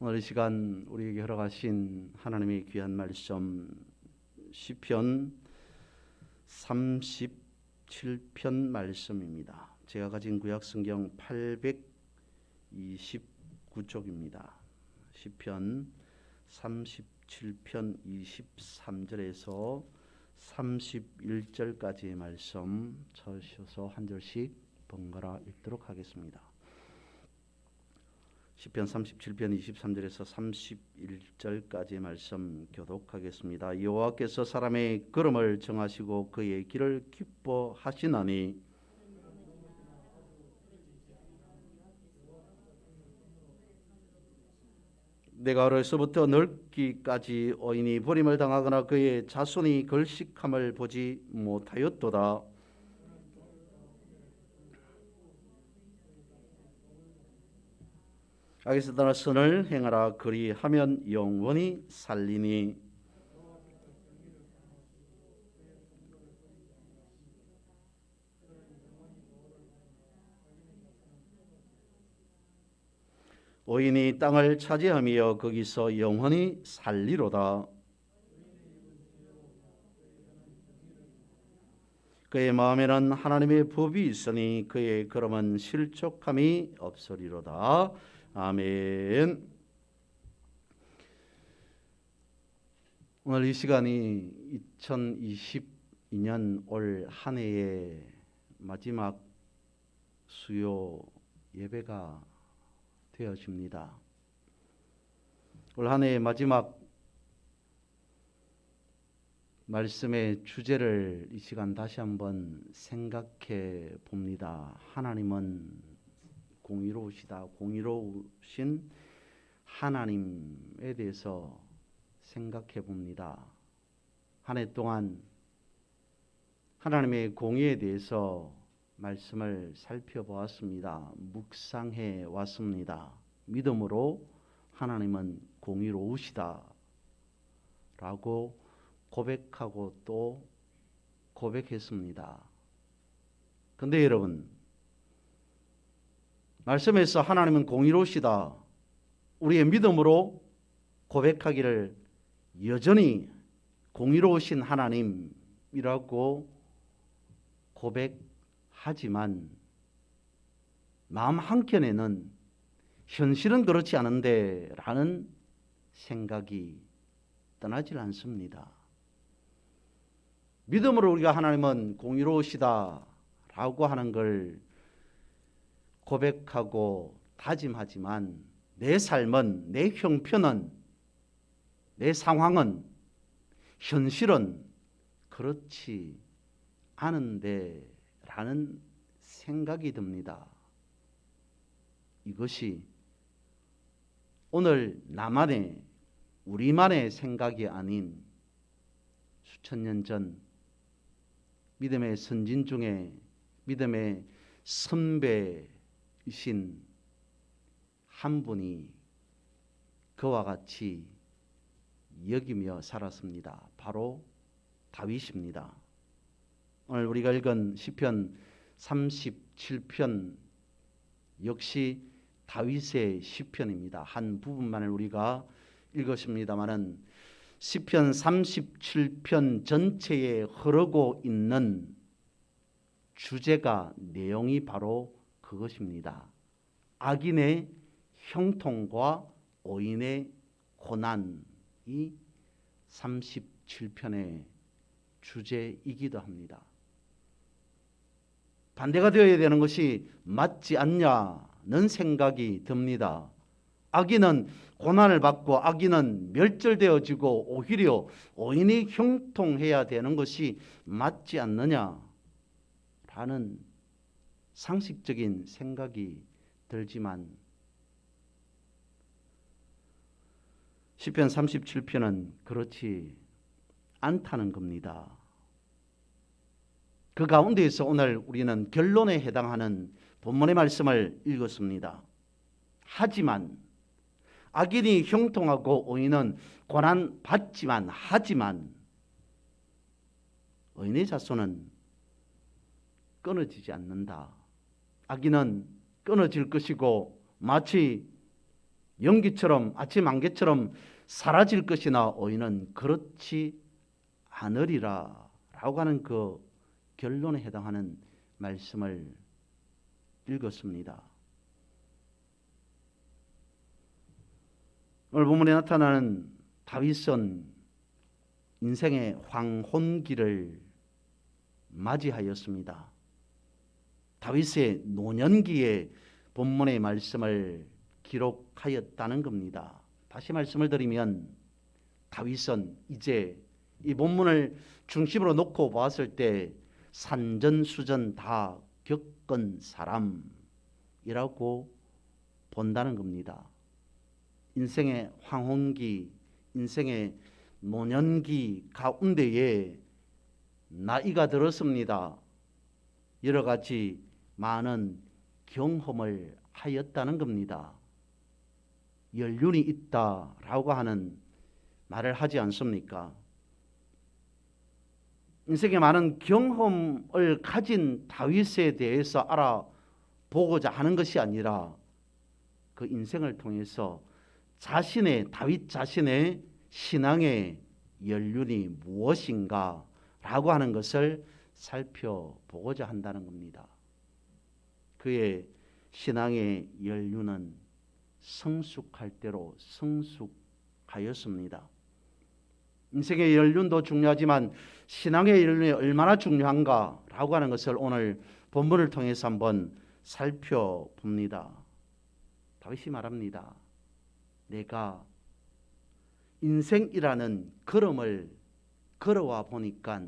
오늘 이 시간 우리에게 허락하신 하나님의 귀한 말씀 시편 37편 말씀입니다. 제가 가진 구약 성경 829쪽입니다. 시편 37편 23절에서 31절까지의 말씀 찾으셔서 한 절씩 번갈아 읽도록 하겠습니다. 시편 37편 23절에서 31절까지의 말씀 교독하겠습니다. 여호와께서 사람의 걸음을 정하시고 그의 길을 기뻐하시나니 내가 어려서부터 늙기까지 어인이 버림을 당하거나 그의 자손이 걸식함을 보지 못하였도다. 악에서 떠나 선을 행하라. 그리하면 영원히 살리니 의인이 땅을 차지하며 거기서 영원히 살리로다. 그의 마음에는 하나님의 법이 있으니 그의 걸음은 실족함이 없으리로다. 아멘. 오늘 이 시간이 2022년 올 한 해의 마지막 수요 예배가 되어집니다. 올 한 해의 마지막 말씀의 주제를 이 시간 다시 한번 생각해 봅니다. 하나님은 공의로우시다. 공의로우신 하나님에 대해서 생각해 봅니다. 한 해 동안 하나님의 공의에 대해서 말씀을 살펴보았습니다. 묵상해 왔습니다. 믿음으로 하나님은 공의로우시다 라고 고백하고 또 고백했습니다. 근데 여러분, 말씀에서 하나님은 공의로우시다 우리의 믿음으로 고백하기를 여전히 공의로우신 하나님이라고 고백하지만 마음 한켠에는 현실은 그렇지 않은데 라는 생각이 떠나질 않습니다. 믿음으로 우리가 하나님은 공의로우시다 라고 하는 걸 고백하고 다짐하지만 내 삶은, 내 형편은, 내 상황은, 현실은 그렇지 않은데 라는 생각이 듭니다. 이것이 오늘 나만의, 우리만의 생각이 아닌 수천 년 전 믿음의 선진 중에 믿음의 선배이신 한 분이 그와 같이 여기며 살았습니다. 바로 다윗입니다. 오늘 우리가 읽은 시편 37편 역시 다윗의 시편입니다. 한 부분만을 우리가 읽었습니다마는 시편 37편 전체에 흐르고 있는 주제가, 내용이 바로 그것입니다. 악인의 형통과 의인의 고난이 37편의 주제이기도 합니다. 반대가 되어야 되는 것이 맞지 않냐는 생각이 듭니다. 악인은 고난을 받고 악인은 멸절되어지고 오히려 의인이 형통해야 되는 것이 맞지 않느냐라는 상식적인 생각이 들지만 시편 37편은 그렇지 않다는 겁니다. 그 가운데에서 오늘 우리는 결론에 해당하는 본문의 말씀을 읽었습니다. 하지만 악인이 형통하고 의인은 고난받지만 하지만 의인의 자손은 끊어지지 않는다. 악인은 끊어질 것이고 마치 연기처럼 아침 안개처럼 사라질 것이나 의인은 그렇지 않으리라 라고 하는 그 결론에 해당하는 말씀을 읽었습니다. 오늘 본문에 나타나는 다윗은 인생의 황혼기를 맞이하였습니다. 다윗의 노년기에 본문의 말씀을 기록하였다는 겁니다. 다시 말씀을 드리면 다윗은 이제 이 본문을 중심으로 놓고 보았을 때 산전수전 다 겪은 사람이라고 본다는 겁니다. 인생의 황혼기, 인생의 노년기 가운데에 나이가 들었습니다. 여러 가지 많은 경험을 하였다는 겁니다. 연륜이 있다라고 하는 말을 하지 않습니까? 인생에 많은 경험을 가진 다윗에 대해서 알아보고자 하는 것이 아니라 그 인생을 통해서 다윗 자신의 신앙의 연륜이 무엇인가 라고 하는 것을 살펴보고자 한다는 겁니다. 그의 신앙의 연륜은 성숙할 대로 성숙하였습니다. 인생의 연륜도 중요하지만 신앙의 연륜이 얼마나 중요한가 라고 하는 것을 오늘 본문을 통해서 한번 살펴봅니다. 다윗이 말합니다. 내가 인생이라는 걸음을 걸어와 보니까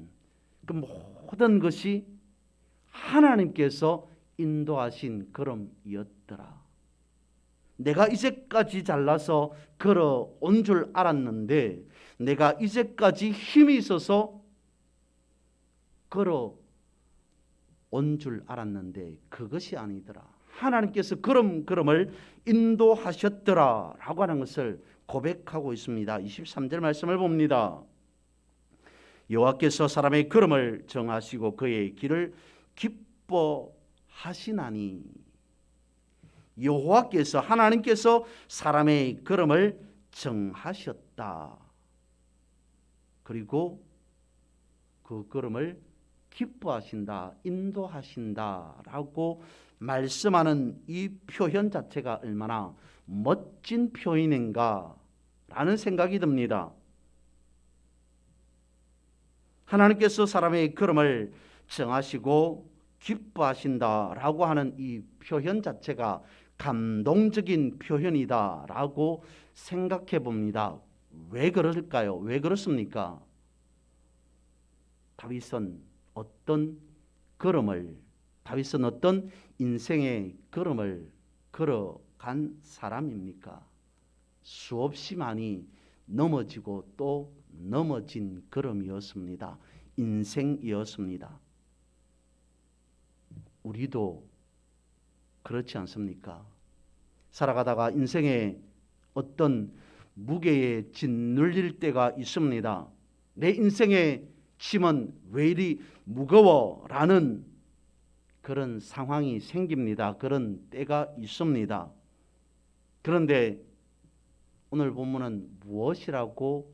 그 모든 것이 하나님께서 인도하신 걸음이었더라. 내가 이제까지 잘나서 걸어온 줄 알았는데 내가 이제까지 힘이 있어서 걸어온 줄 알았는데 그것이 아니더라. 하나님께서 걸음을 인도하셨더라 라고 하는 것을 고백하고 있습니다. 23절 말씀을 봅니다. 여호와께서 사람의 걸음을 정하시고 그의 길을 기뻐하시나니. 여호와께서 하나님께서 사람의 걸음을 정하셨다. 그리고 그 걸음을 기뻐하신다, 인도하신다 라고 말씀하는 이 표현 자체가 얼마나 멋진 표현인가 라는 생각이 듭니다. 하나님께서 사람의 걸음을 정하시고 기뻐하신다 라고 하는 이 표현 자체가 감동적인 표현이다 라고 생각해 봅니다. 왜 그럴까요? 왜 그렇습니까? 다윗은 어떤 인생의 걸음을 걸어간 사람입니까? 수없이 많이 넘어지고 또 넘어진 걸음이었습니다. 인생이었습니다. 우리도 그렇지 않습니까? 살아가다가 인생의 어떤 무게에 짓눌릴 때가 있습니다. 내 인생의 짐은 왜 이리 무거워? 라는 그런 상황이 생깁니다. 그런 때가 있습니다. 그런데 오늘 본문은 무엇이라고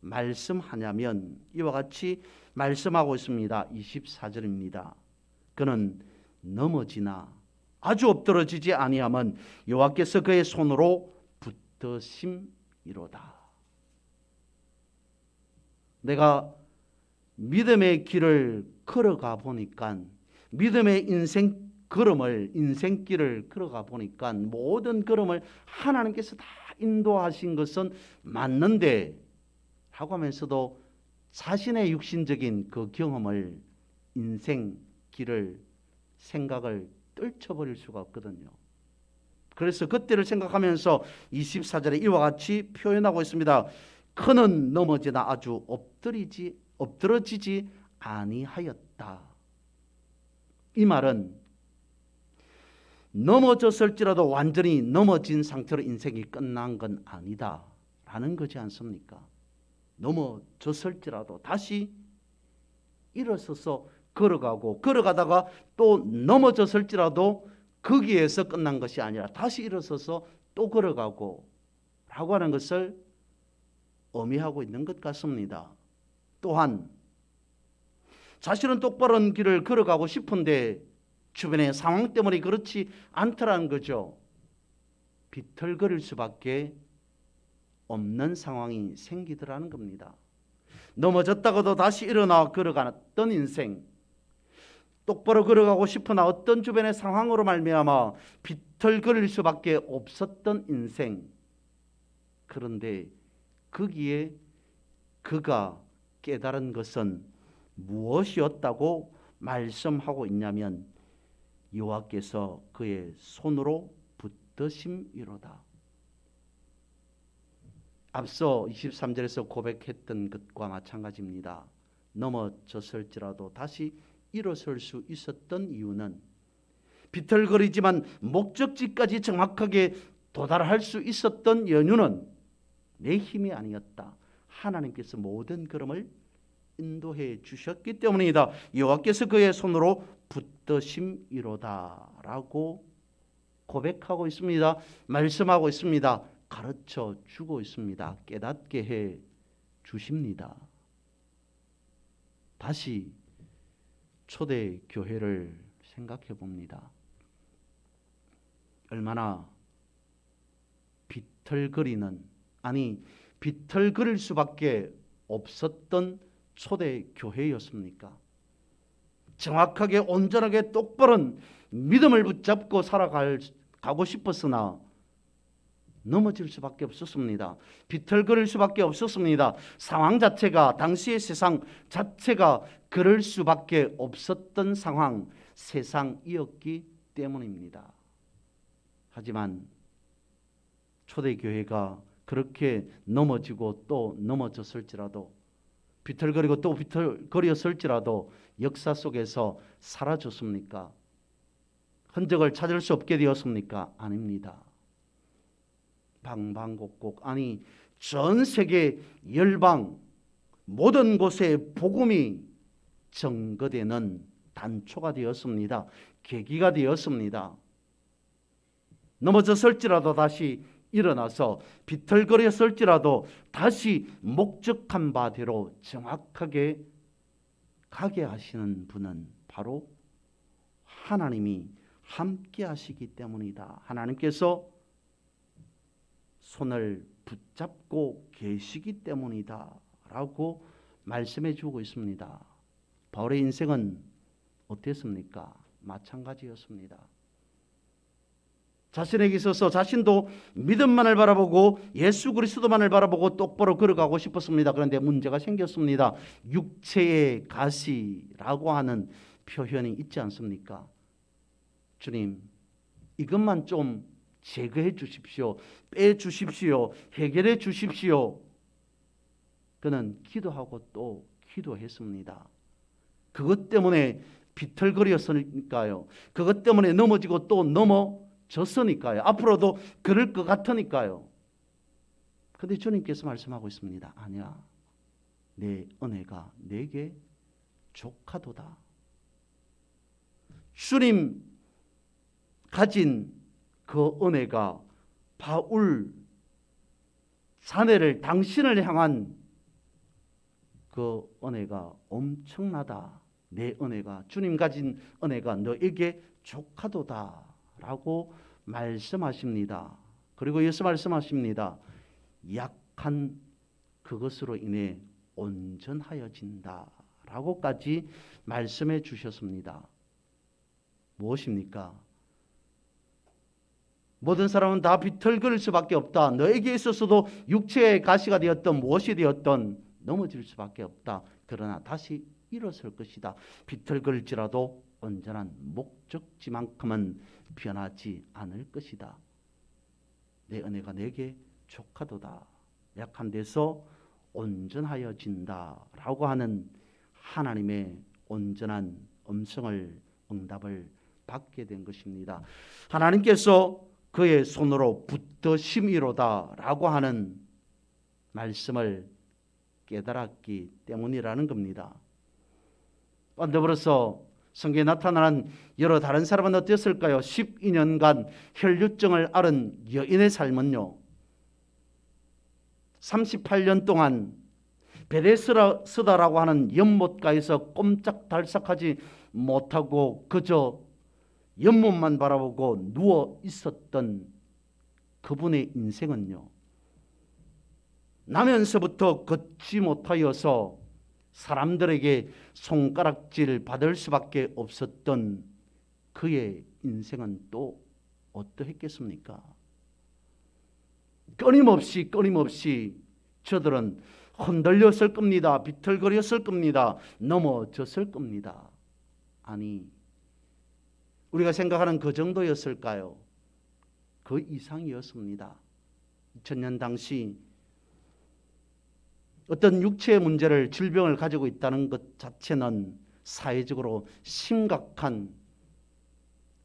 말씀하냐면 이와 같이 말씀하고 있습니다. 24절입니다. 그는 넘어지나 아주 엎드러지지 아니하면 여호와께서 그의 손으로 붙드심이로다. 내가 믿음의 길을 걸어가 보니까 믿음의 인생길을 걸어가 보니까 모든 걸음을 하나님께서 다 인도하신 것은 맞는데 하고 하면서도 자신의 육신적인 그 경험을 인생길을 생각을 떨쳐버릴 수가 없거든요. 그래서 그때를 생각하면서 24절에 이와 같이 표현하고 있습니다. 그는 넘어지나 아주 엎드러지지 아니하였다. 이 말은 넘어졌을지라도 완전히 넘어진 상태로 인생이 끝난 건 아니다 라는 거지 않습니까? 넘어졌을지라도 다시 일어서서 걸어가다가 또 넘어졌을지라도 거기에서 끝난 것이 아니라 다시 일어서서 또 걸어가고 라고 하는 것을 의미하고 있는 것 같습니다. 또한 자신은 똑바른 길을 걸어가고 싶은데 주변의 상황 때문에 그렇지 않더라는 거죠. 비틀거릴 수밖에 없는 상황이 생기더라는 겁니다. 넘어졌다가도 다시 일어나 걸어갔던 인생, 똑바로 걸어가고 싶으나 어떤 주변의 상황으로 말미암아 비틀거릴 수밖에 없었던 인생. 그런데 거기에 그가 깨달은 것은 무엇이었다고 말씀하고 있냐면 여호와께서 그의 손으로 붙드심이로다. 앞서 23절에서 고백했던 것과 마찬가지입니다. 넘어졌을지라도 다시 일어설 수 있었던 이유는 비틀거리지만 목적지까지 정확하게 도달할 수 있었던 연유는 내 힘이 아니었다. 하나님께서 모든 걸음을 인도해 주셨기 때문이다. 여호와께서 그의 손으로 붙드심이로다 라고 고백하고 있습니다. 말씀하고 있습니다. 가르쳐 주고 있습니다. 깨닫게 해 주십니다. 다시 초대 교회를 생각해 봅니다. 얼마나 비틀거리는, 아니 비틀거릴 수밖에 없었던 초대 교회였습니까? 정확하게 온전하게 똑바른 믿음을 붙잡고 살아가고 싶었으나 넘어질 수밖에 없었습니다. 비틀거릴 수밖에 없었습니다. 상황 자체가, 당시의 세상 자체가 그럴 수밖에 없었던 상황, 세상이었기 때문입니다. 하지만 초대교회가 그렇게 넘어지고 또 넘어졌을지라도, 비틀거리고 또 비틀거렸을지라도 역사 속에서 사라졌습니까? 흔적을 찾을 수 없게 되었습니까? 아닙니다. 방방곡곡, 아니 전 세계 열방 모든 곳에 복음이 증거되는 단초가 되었습니다. 계기가 되었습니다. 넘어졌을지라도 다시 일어나서 비틀거렸을지라도 다시 목적한 바대로 정확하게 가게 하시는 분은 바로 하나님이 함께 하시기 때문이다. 하나님께서 손을 붙잡고 계시기 때문이다 라고 말씀해 주고 있습니다. 바울의 인생은 어땠습니까? 마찬가지였습니다. 자신에게 있어서 자신도 믿음만을 바라보고 예수 그리스도만을 바라보고 똑바로 걸어가고 싶었습니다. 그런데 문제가 생겼습니다. 육체의 가시라고 하는 표현이 있지 않습니까? 주님, 이것만 좀 제거해 주십시오. 빼 주십시오. 해결해 주십시오. 그는 기도하고 또 기도했습니다. 그것 때문에 비틀거렸으니까요. 그것 때문에 넘어지고 또 넘어졌으니까요. 앞으로도 그럴 것 같으니까요. 그런데 주님께서 말씀하고 있습니다. 아니야. 내 은혜가 내게 족하도다. 주님 가진 그 은혜가 바울 자네를, 당신을 향한 그 은혜가 엄청나다. 내 은혜가, 주님 가진 은혜가 너에게 족하도다 라고 말씀하십니다. 그리고 예수 말씀하십니다. 약한 그것으로 인해 온전하여진다 라고까지 말씀해 주셨습니다. 무엇입니까? 모든 사람은 다 비틀거릴 수밖에 없다. 너에게 있어서도 육체의 가시가 되었던 무엇이 되었던 넘어질 수밖에 없다. 그러나 다시 일어설 것이다. 비틀거릴지라도 온전한 목적지만큼은 변하지 않을 것이다. 내 은혜가 내게 족하도다. 약한 데서 온전하여진다 라고 하는 하나님의 온전한 음성을, 응답을 받게 된 것입니다. 하나님께서 그의 손으로 붙드심이로다 라고 하는 말씀을 깨달았기 때문이라는 겁니다. 더불어서 성경에 나타난 여러 다른 사람은 어땠을까요? 12년간 혈류증을 앓은 여인의 삶은요, 38년 동안 베데스다라고 하는 연못가에서 꼼짝달싹하지 못하고 그저 연못만 바라보고 누워 있었던 그분의 인생은요, 나면서부터 걷지 못하여서 사람들에게 손가락질 받을 수밖에 없었던 그의 인생은 또 어떠했겠습니까? 끊임없이 저들은 흔들렸을 겁니다. 비틀거렸을 겁니다. 넘어졌을 겁니다. 아니, 우리가 생각하는 그 정도였을까요? 그 이상이었습니다. 2000년 당시 어떤 육체의 문제를, 질병을 가지고 있다는 것 자체는 사회적으로 심각한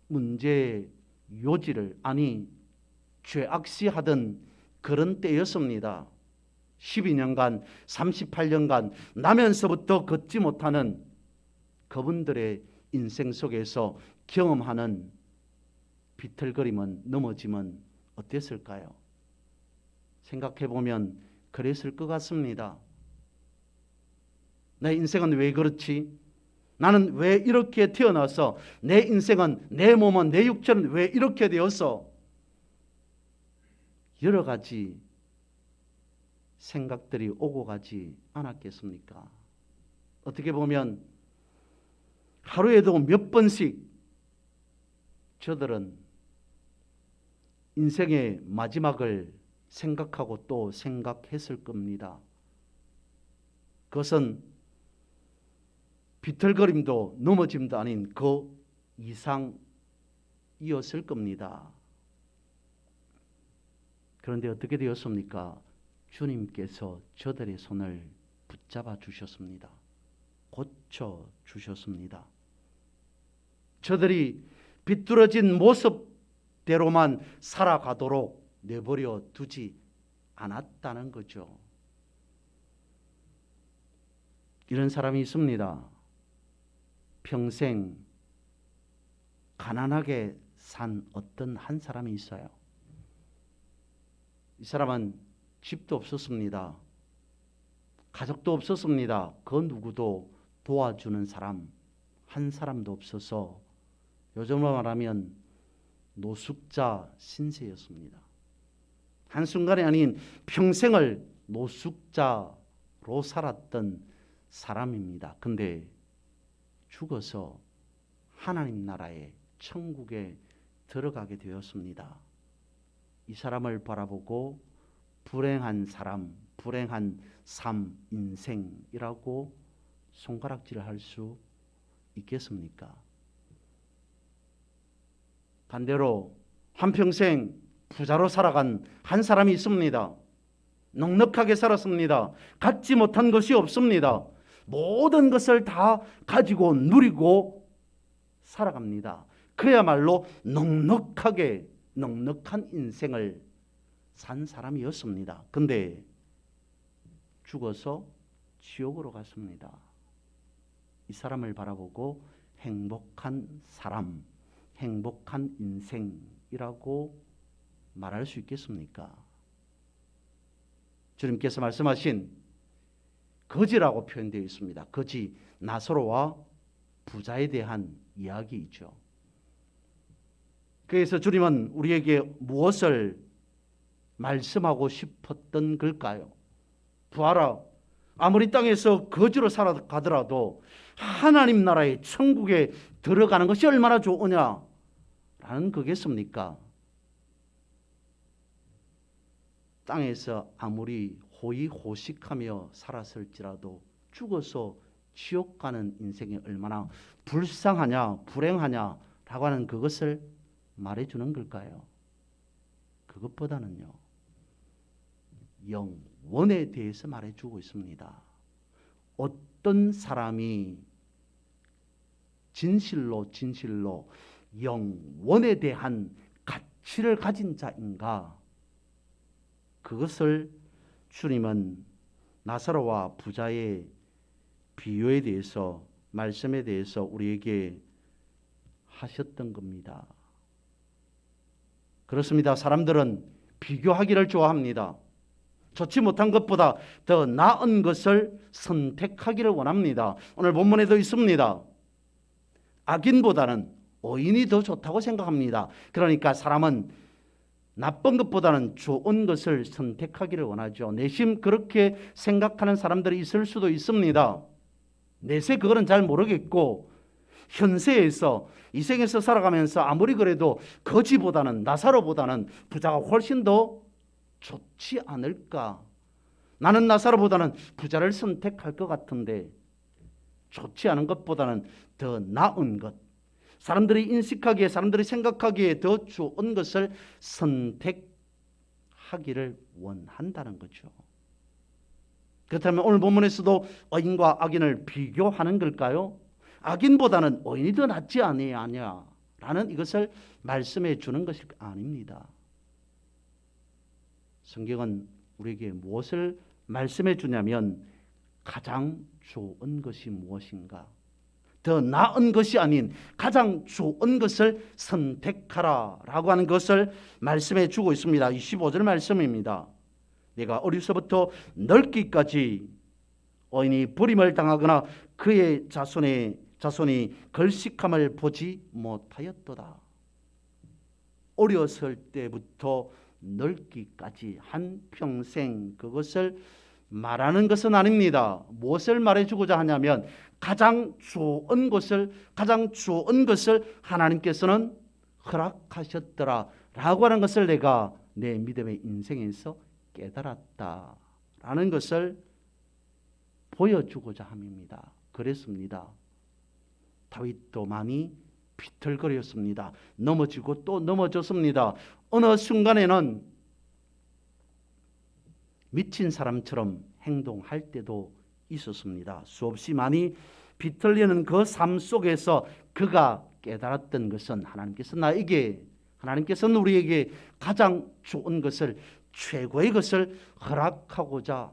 문제의 요지를, 아니 죄악시하던 그런 때였습니다. 12년간 38년간 나면서부터 걷지 못하는 그분들의 인생 속에서 경험하는 비틀거림은, 넘어짐은 어땠을까요? 생각해보면 그랬을 것 같습니다. 내 인생은 왜 그렇지? 나는 왜 이렇게 태어나서, 내 인생은, 내 몸은, 내 육체는 왜 이렇게 되었어? 여러 가지 생각들이 오고 가지 않았겠습니까? 어떻게 보면 하루에도 몇 번씩 저들은 인생의 마지막을 생각하고 또 생각했을 겁니다. 그것은 비틀거림도 넘어짐도 아닌 그 이상이었을 겁니다. 그런데 어떻게 되었습니까? 주님께서 저들의 손을 붙잡아 주셨습니다. 고쳐 주셨습니다. 저들이 비뚤어진 모습대로만 살아가도록 내버려 두지 않았다는 거죠. 이런 사람이 있습니다. 평생 가난하게 산 어떤 한 사람이 있어요. 이 사람은 집도 없었습니다. 가족도 없었습니다. 그 누구도 도와주는 사람 한 사람도 없어서 요즘으로 말하면 노숙자 신세였습니다. 한순간이 아닌 평생을 노숙자로 살았던 사람입니다. 근데 죽어서 하나님 나라의 천국에 들어가게 되었습니다. 이 사람을 바라보고 불행한 사람, 불행한 삶, 인생이라고 손가락질을 할 수 있겠습니까? 반대로 한평생 부자로 살아간 한 사람이 있습니다. 넉넉하게 살았습니다. 갖지 못한 것이 없습니다. 모든 것을 다 가지고 누리고 살아갑니다. 그야말로 넉넉한 인생을 산 사람이었습니다. 근데 죽어서 지옥으로 갔습니다. 이 사람을 바라보고 행복한 사람, 행복한 인생이라고 말할 수 있겠습니까? 주님께서 말씀하신 거지라고 표현되어 있습니다. 거지, 나사로와 부자에 대한 이야기이죠. 그래서 주님은 우리에게 무엇을 말씀하고 싶었던 걸까요? 보아라, 아무리 땅에서 거지로 살아가더라도 하나님 나라의 천국에 들어가는 것이 얼마나 좋으냐라는 거겠습니까? 땅에서 아무리 호의호식하며 살았을지라도 죽어서 지옥 가는 인생이 얼마나 불쌍하냐, 불행하냐라고 하는 그것을 말해주는 걸까요? 그것보다는요, 영원에 대해서 말해주고 있습니다. 어떤 사람이 진실로 영원에 대한 가치를 가진 자인가? 그것을 주님은 나사로와 부자의 비유에 대해서, 말씀에 대해서 우리에게 하셨던 겁니다. 그렇습니다. 사람들은 비교하기를 좋아합니다. 좋지 못한 것보다 더 나은 것을 선택하기를 원합니다. 오늘 본문에도 있습니다. 악인보다는 의인이 더 좋다고 생각합니다. 그러니까 사람은 나쁜 것보다는 좋은 것을 선택하기를 원하죠. 내심 그렇게 생각하는 사람들이 있을 수도 있습니다. 내세 그거는 잘 모르겠고 현세에서 이 생에서 살아가면서 아무리 그래도 거지보다는 나사로보다는 부자가 훨씬 더 좋지 않을까. 나는 나사로보다는 부자를 선택할 것 같은데 좋지 않은 것보다는 더 나은 것, 사람들이 인식하기에 사람들이 생각하기에 더 좋은 것을 선택하기를 원한다는 거죠. 그렇다면 오늘 본문에서도 의인과 악인을 비교하는 걸까요? 악인보다는 의인이 더 낫지 아니냐라는 이것을 말씀해 주는 것이 아닙니다. 성경은 우리에게 무엇을 말씀해 주냐면 가장 좋은 것이 무엇인가? 더 나은 것이 아닌 가장 좋은 것을 선택하라 라고 하는 것을 말씀해 주고 있습니다. 25절 말씀입니다. 내가 어려서부터 늙기까지 의인이 버림을 당하거나 그의 자손이 걸식함을 보지 못하였도다. 어렸을 때부터 늙기까지 한평생 그것을 말하는 것은 아닙니다. 무엇을 말해주고자 하냐면 가장 좋은 것을 하나님께서는 허락하셨더라 라고 하는 것을 내가 내 믿음의 인생에서 깨달았다라는 것을 보여주고자 함입니다. 그랬습니다. 다윗도 많이 비틀거렸습니다. 넘어지고 또 넘어졌습니다. 어느 순간에는 미친 사람처럼 행동할 때도 있었습니다. 수없이 많이 비틀리는 그 삶 속에서 그가 깨달았던 것은 하나님께서는 우리에게 가장 좋은 것을, 최고의 것을 허락하고자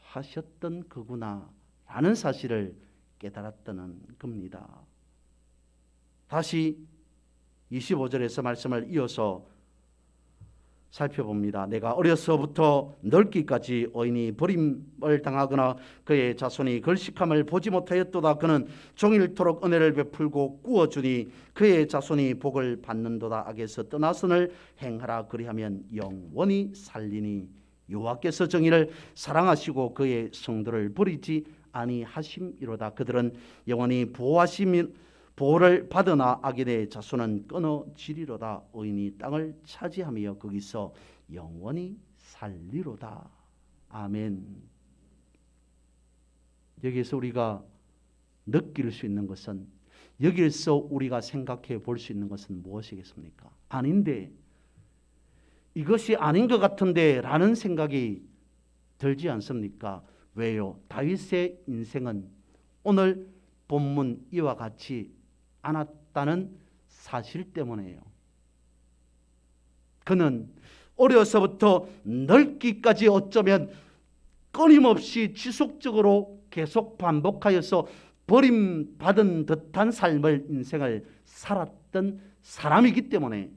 하셨던 거구나 라는 사실을 깨달았다는 겁니다. 다시 25절에서 말씀을 이어서 살펴봅니다. 내가 어려서부터 늙기까지 의인이 버림을 당하거나 그의 자손이 걸식함을 보지 못하였도다. 그는 종일토록 은혜를 베풀고 구워주니 그의 자손이 복을 받는도다. 악에서 떠나선을 행하라. 그리하면 영원히 살리니 여호와께서 정의를 사랑하시고 그의 성도를 버리지 아니하심이로다. 그들은 영원히 보호를 받으나 악인의 자손은 끊어지리로다. 의인이 땅을 차지하며 거기서 영원히 살리로다. 아멘. 여기에서 우리가 느낄 수 있는 것은, 여기에서 우리가 생각해 볼 수 있는 것은 무엇이겠습니까? 아닌데, 이것이 아닌 것 같은데 라는 생각이 들지 않습니까? 왜요? 다윗의 인생은 오늘 본문 이와 같이 않았다는 사실 때문에요. 그는 어려서부터 늙기까지 어쩌면 끊임없이 지속적으로 계속 반복하여서 버림받은 듯한 삶을, 인생을 살았던 사람이기 때문에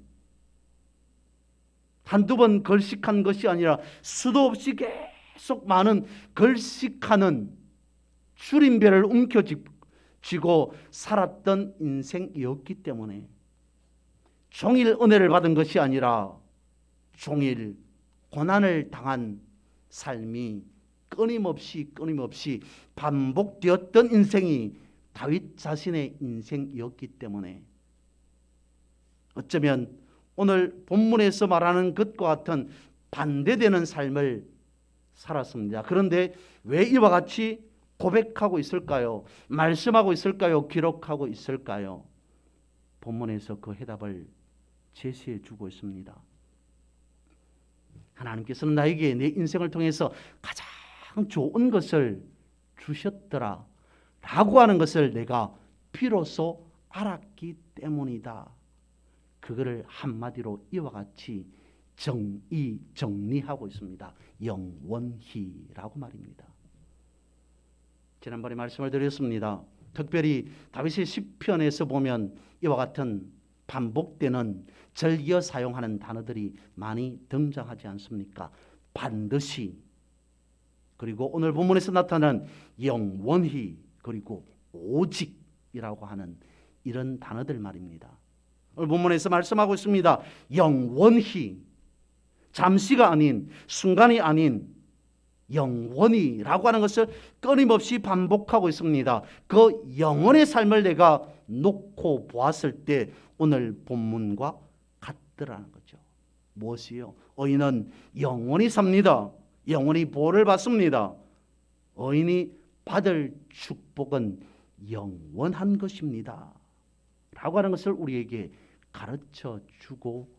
한두 번 걸식한 것이 아니라 수도 없이 계속 많은 걸식하는 줄임배를 움켜쥐고 살았던 인생이었기 때문에 종일 은혜를 받은 것이 아니라 종일 고난을 당한 삶이 끊임없이 반복되었던 인생이 다윗 자신의 인생이었기 때문에 어쩌면 오늘 본문에서 말하는 것과 같은 반대되는 삶을 살았습니다. 그런데 왜 이와 같이 고백하고 있을까요? 말씀하고 있을까요? 기록하고 있을까요? 본문에서 그 해답을 제시해 주고 있습니다. 하나님께서는 나에게 내 인생을 통해서 가장 좋은 것을 주셨더라 라고 하는 것을 내가 비로소 알았기 때문이다. 그거를 한마디로 이와 같이 정리하고 있습니다. 영원히라고 말입니다. 지난번에 말씀을 드렸습니다. 특별히 다윗의 시편에서 보면 이와 같은 반복되는 즐겨 사용하는 단어들이 많이 등장하지 않습니까? 반드시, 그리고 오늘 본문에서 나타나는 영원히 그리고 오직이라고 하는 이런 단어들 말입니다. 오늘 본문에서 말씀하고 있습니다. 영원히, 잠시가 아닌, 순간이 아닌 영원히라고 하는 것을 끊임없이 반복하고 있습니다. 그 영원의 삶을 내가 놓고 보았을 때 오늘 본문과 같더라는 거죠. 무엇이요? 의인은 영원히 삽니다. 영원히 보호를 받습니다. 의인이 받을 축복은 영원한 것입니다. 라고 하는 것을 우리에게 가르쳐 주고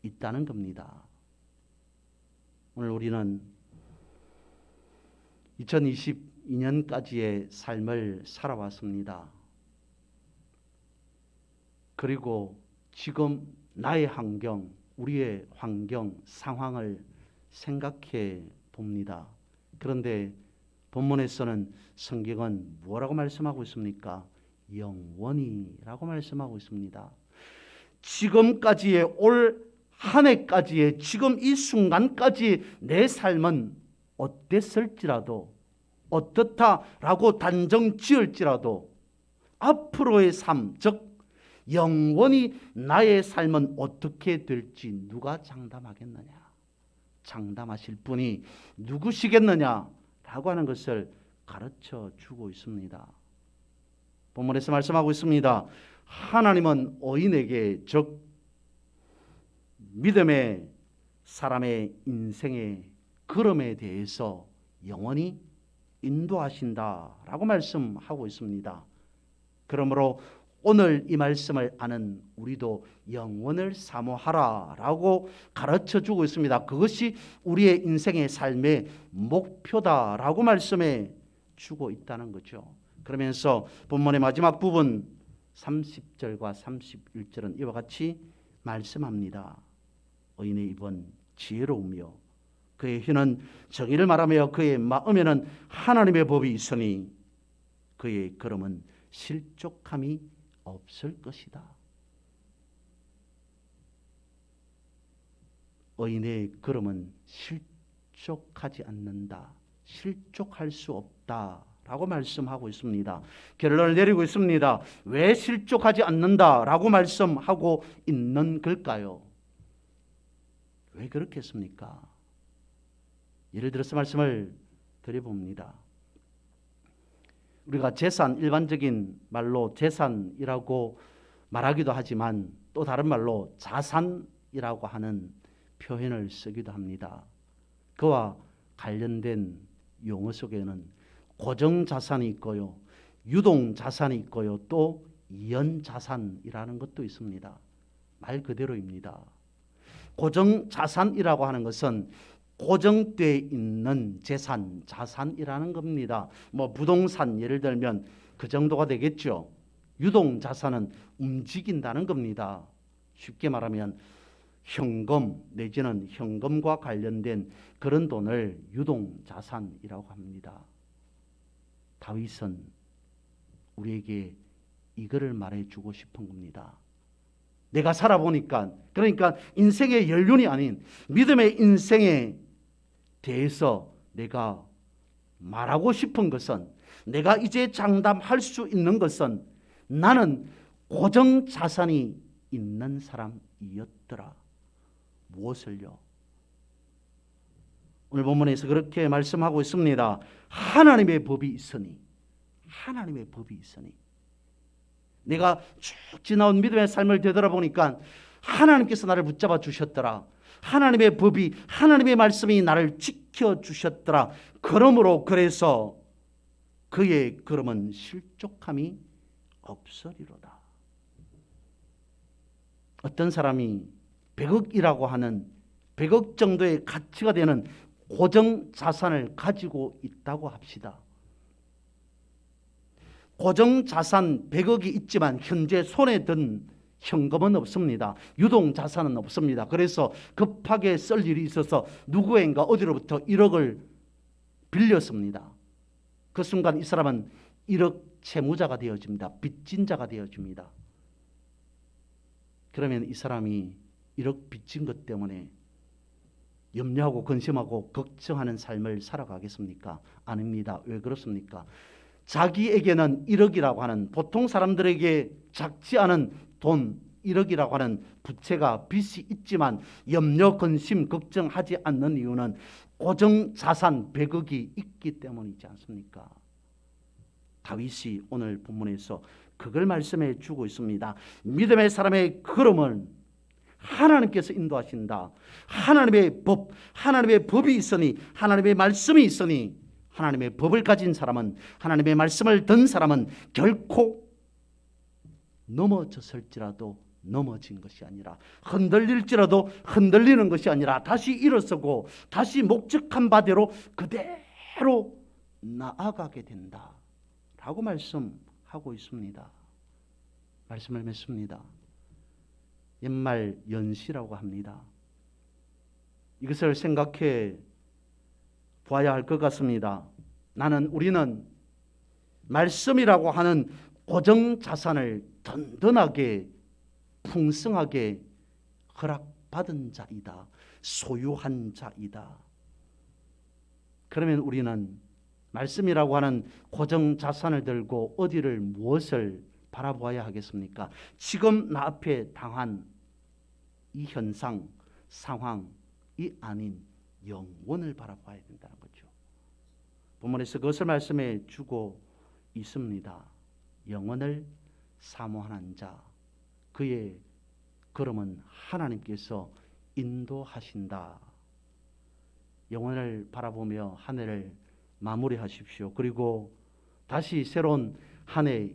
있다는 겁니다. 오늘 우리는 2022년까지의 삶을 살아왔습니다. 그리고 지금 나의 환경, 우리의 환경, 상황을 생각해 봅니다. 그런데 본문에서는 성경은 뭐라고 말씀하고 있습니까? 영원히라고 말씀하고 있습니다. 지금까지의 올 한 해까지의 지금 이 순간까지 내 삶은 어땠을지라도 어떻다라고 단정 지을지라도 앞으로의 삶, 즉 영원히 나의 삶은 어떻게 될지 누가 장담하겠느냐? 장담하실 분이 누구시겠느냐라고 하는 것을 가르쳐 주고 있습니다. 본문에서 말씀하고 있습니다. 하나님은 의인에게, 즉 믿음의 사람의 인생의 걸음에 대해서 영원히 인도하신다라고 말씀하고 있습니다. 그러므로 오늘 이 말씀을 아는 우리도 영원을 사모하라라고 가르쳐주고 있습니다. 그것이 우리의 인생의 삶의 목표다라고 말씀해 주고 있다는 거죠. 그러면서 본문의 마지막 부분 30절과 31절은 이와 같이 말씀합니다. 의인의 입은 지혜로우며 그의 혀는 정의를 말하며 그의 마음에는 하나님의 법이 있으니 그의 걸음은 실족함이 없을 것이다. 의인의 걸음은 실족하지 않는다. 실족할 수 없다. 라고 말씀하고 있습니다. 결론을 내리고 있습니다. 왜 실족하지 않는다 라고 말씀하고 있는 걸까요? 왜 그렇겠습니까? 예를 들어서 말씀을 드려봅니다. 우리가 재산, 일반적인 말로 재산이라고 말하기도 하지만 또 다른 말로 자산이라고 하는 표현을 쓰기도 합니다. 그와 관련된 용어 속에는 고정자산이 있고요, 유동자산이 있고요, 또 이연자산이라는 것도 있습니다. 말 그대로입니다. 고정자산이라고 하는 것은 고정되어 있는 재산, 자산이라는 겁니다. 뭐 부동산 예를 들면 그 정도가 되겠죠. 유동자산은 움직인다는 겁니다. 쉽게 말하면 현금 내지는 현금과 관련된 그런 돈을 유동자산이라고 합니다. 다윗은 우리에게 이거를 말해주고 싶은 겁니다. 내가 살아보니까, 그러니까 인생의 연륜이 아닌 믿음의 인생에 대해서 내가 말하고 싶은 것은, 내가 이제 장담할 수 있는 것은 나는 고정자산이 있는 사람이었더라. 무엇을요? 오늘 본문에서 그렇게 말씀하고 있습니다. 하나님의 법이 있으니, 하나님의 법이 있으니. 내가 쭉 지나온 믿음의 삶을 되돌아보니까 하나님께서 나를 붙잡아 주셨더라. 하나님의 법이, 하나님의 말씀이 나를 지켜주셨더라. 그러므로 그래서 그의 걸음은 실족함이 없으리로다. 어떤 사람이 100억이라고 하는 100억 정도의 가치가 되는 고정자산을 가지고 있다고 합시다. 고정자산 100억이 있지만 현재 손에 든 현금은 없습니다. 유동자산은 없습니다. 그래서 급하게 쓸 일이 있어서 누구인가 어디로부터 1억을 빌렸습니다. 그 순간 이 사람은 1억 채무자가 되어집니다. 빚진 자가 되어집니다. 그러면 이 사람이 1억 빚진 것 때문에 염려하고 근심하고 걱정하는 삶을 살아가겠습니까? 아닙니다. 왜 그렇습니까? 자기에게는 1억이라고 하는, 보통 사람들에게 작지 않은 돈 1억이라고 하는 부채가, 빚이 있지만 염려, 근심, 걱정하지 않는 이유는 고정자산 100억이 있기 때문이지 않습니까? 다윗이 오늘 본문에서 그걸 말씀해 주고 있습니다. 믿음의 사람의 걸음은 하나님께서 인도하신다. 하나님의 법이 있으니, 하나님의 말씀이 있으니, 하나님의 법을 가진 사람은, 하나님의 말씀을 든 사람은 결코 넘어졌을지라도 넘어진 것이 아니라, 흔들릴지라도 흔들리는 것이 아니라 다시 일어서고 다시 목적한 바대로 그대로 나아가게 된다 라고 말씀하고 있습니다. 말씀을 맺습니다. 연말 연시라고 합니다. 이것을 생각해 보아야 할 것 같습니다. 우리는 말씀이라고 하는 고정 자산을 든든하게 풍성하게 허락받은 자이다. 소유한 자이다. 그러면 우리는 말씀이라고 하는 고정 자산을 들고 어디를, 무엇을 바라보아야 하겠습니까? 지금 나 앞에 당한 이 현상, 상황이 아닌 영원을 바라봐야 된다는 거죠. 본문에서 그것을 말씀해 주고 있습니다. 영원을 사모하는 자, 그의 걸음은 하나님께서 인도하신다. 영원을 바라보며 한 해를 마무리하십시오. 그리고 다시 새로운 한 해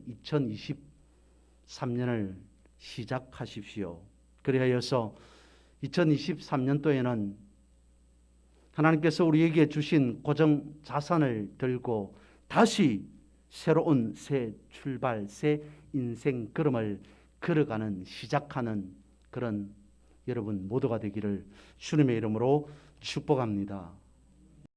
2023년을 시작하십시오. 그리하여서 2023년도에는 하나님께서 우리에게 주신 고정 자산을 들고 다시 새로운 새 출발, 새 인생 걸음을 걸어가는, 시작하는 그런 여러분 모두가 되기를 주님의 이름으로 축복합니다.